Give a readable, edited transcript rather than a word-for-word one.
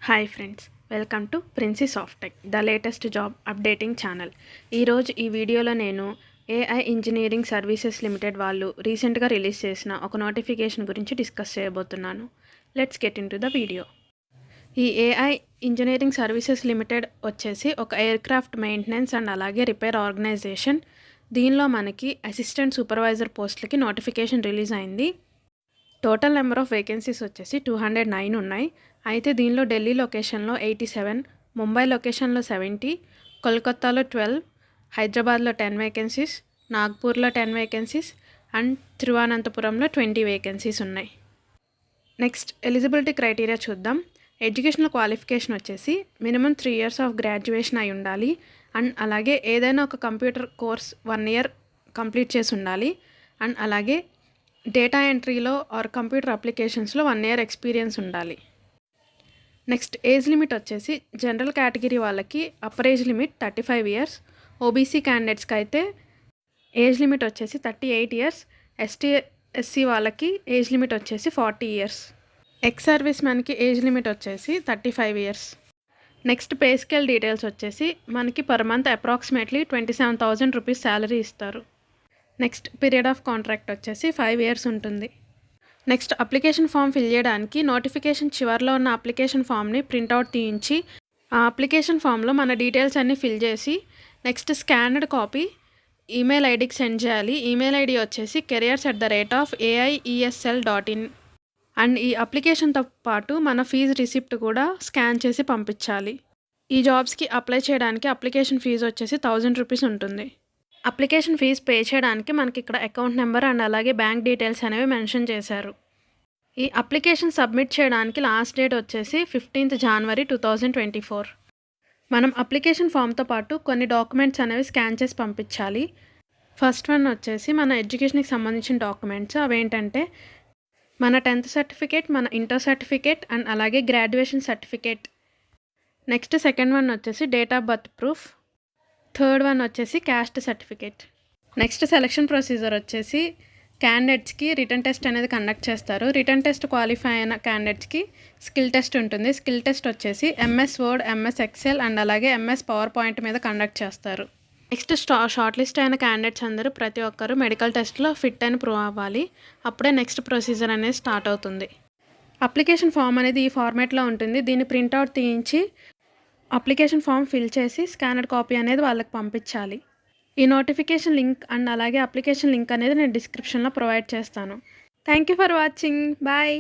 Hi friends, welcome to Princy Softech, the latest job updating channel. ఈరోజు ఈ వీడియోలో నేను ఏఐ ఇంజనీరింగ్ సర్వీసెస్ లిమిటెడ్ వాళ్ళు రీసెంట్గా రిలీజ్ చేసిన ఒక నోటిఫికేషన్ గురించి డిస్కస్ చేయబోతున్నాను. Let's get in to the video. ఈ ఏఐ ఇంజనీరింగ్ సర్వీసెస్ లిమిటెడ్ వచ్చేసి ఒక ఎయిర్క్రాఫ్ట్ మెయింటెనెన్స్ అండ్ అలాగే రిపేర్ ఆర్గనైజేషన్. దీనిలో మనకి అసిస్టెంట్ సూపర్వైజర్ పోస్టులకి నోటిఫికేషన్ రిలీజ్ అయింది. టోటల్ నెంబర్ ఆఫ్ వేకెన్సీస్ వచ్చేసి 209 ఉన్నాయి. అయితే దీనిలో ఢిల్లీ లొకేషన్లో 87, ముంబై లొకేషన్లో 70, కోల్కతాలో 12, హైదరాబాద్లో 10 వేకెన్సీస్, నాగ్పూర్లో 10 వేకెన్సీస్ అండ్ తిరువనంతపురంలో 20 వేకెన్సీస్ ఉన్నాయి. నెక్స్ట్ ఎలిజిబిలిటీ క్రైటీరియా చూద్దాం. ఎడ్యుకేషనల్ క్వాలిఫికేషన్ వచ్చేసి మినిమం 3 years ఆఫ్ గ్రాడ్యుయేషన్ అయి ఉండాలి అండ్ అలాగే ఏదైనా ఒక కంప్యూటర్ కోర్స్ 1 year కంప్లీట్ చేసి ఉండాలి అండ్ అలాగే డేటా ఎంట్రీలో ఆర్ కంప్యూటర్ అప్లికేషన్స్లో 1 year ఎక్స్పీరియన్స్ ఉండాలి. నెక్స్ట్ ఏజ్ లిమిట్ వచ్చేసి జనరల్ కేటగిరీ వాళ్ళకి upper age limit 35 years, OBC క్యాండిడేట్స్కి అయితే ఏజ్ లిమిట్ వచ్చేసి 38 years, ఎస్సీ వాళ్ళకి ఏజ్ లిమిట్ వచ్చేసి 40 years, ఎక్స్ సర్వీస్ మ్యాన్కి ఏజ్ లిమిట్ వచ్చేసి 35 years. Next pay scale details వచ్చేసి మనకి per month approximately 27,000 rupees salary ఇస్తారు. నెక్స్ట్ పీరియడ్ ఆఫ్ కాంట్రాక్ట్ వచ్చేసి 5 years ఉంటుంది. నెక్స్ట్ అప్లికేషన్ ఫామ్ ఫిల్ చేయడానికి నోటిఫికేషన్ చివరిలో ఉన్న అప్లికేషన్ ఫామ్ని ప్రింట్అవుట్ తీయించి ఆ అప్లికేషన్ ఫామ్లో మన డీటెయిల్స్ అన్నీ ఫిల్ చేసి నెక్స్ట్ స్కానర్డ్ కాపీ ఈమెయిల్ ఐడికి సెండ్ చేయాలి. ఈమెయిల్ ఐడి వచ్చేసి careers@AIESL.in అండ్ ఈ అప్లికేషన్తో పాటు మన ఫీజు రిసిప్ట్ కూడా స్కాన్ చేసి పంపించాలి. ఈ జాబ్స్కి అప్లై చేయడానికి అప్లికేషన్ ఫీజు వచ్చేసి 1000 రూపీస్ ఉంటుంది. అప్లికేషన్ ఫీజు పే చేయడానికి మనకి ఇక్కడ అకౌంట్ నెంబర్ అండ్ అలాగే బ్యాంక్ డీటెయిల్స్ అనేవి మెన్షన్ చేశారు. ఈ అప్లికేషన్ సబ్మిట్ చేయడానికి లాస్ట్ డేట్ వచ్చేసి 15th January 2024. మనం అప్లికేషన్ ఫామ్తో పాటు కొన్ని డాక్యుమెంట్స్ అనేవి స్కాన్ చేసి పంపించాలి. ఫస్ట్ వన్ వచ్చేసి మన ఎడ్యుకేషన్కి సంబంధించిన డాక్యుమెంట్స్. అవేంటంటే మన 10th సర్టిఫికేట్, మన ఇంటర్ సర్టిఫికేట్ అండ్ అలాగే graduation certificate. Next second one వచ్చేసి date of birth proof. Third one వచ్చేసి caste certificate. Next selection procedure వచ్చేసి క్యాండిడేట్స్కి రిటర్న్ టెస్ట్ అనేది కండక్ట్ చేస్తారు. రిటర్న్ టెస్ట్ క్వాలిఫై అయిన క్యాండిడేట్స్కి స్కిల్ టెస్ట్ ఉంటుంది. స్కిల్ టెస్ట్ వచ్చేసి MS Word, MS Excel and అలాగే ఎంఎస్ పవర్ పాయింట్ మీద కండక్ట్ చేస్తారు. నెక్స్ట్ షార్ట్ లిస్ట్ అయిన క్యాండిడేట్స్ అందరూ ప్రతి ఒక్కరు మెడికల్ టెస్ట్లో ఫిట్ అని ప్రూవ్ అవ్వాలి. అప్పుడే నెక్స్ట్ ప్రొసీజర్ అనేది స్టార్ట్ అవుతుంది. అప్లికేషన్ ఫామ్ అనేది ఈ ఫార్మాట్లో ఉంటుంది. దీన్ని ప్రింట్అవుట్ తీయించి అప్లికేషన్ ఫామ్ ఫిల్ చేసి స్కానర్డ్ కాపీ అనేది వాళ్ళకి పంపించాలి. ఈ నోటిఫికేషన్ లింక్ అండ్ అలాగే అప్లికేషన్ లింక్ అనేది నేను డిస్క్రిప్షన్లో ప్రొవైడ్ చేస్తాను. Thank you for watching. Bye.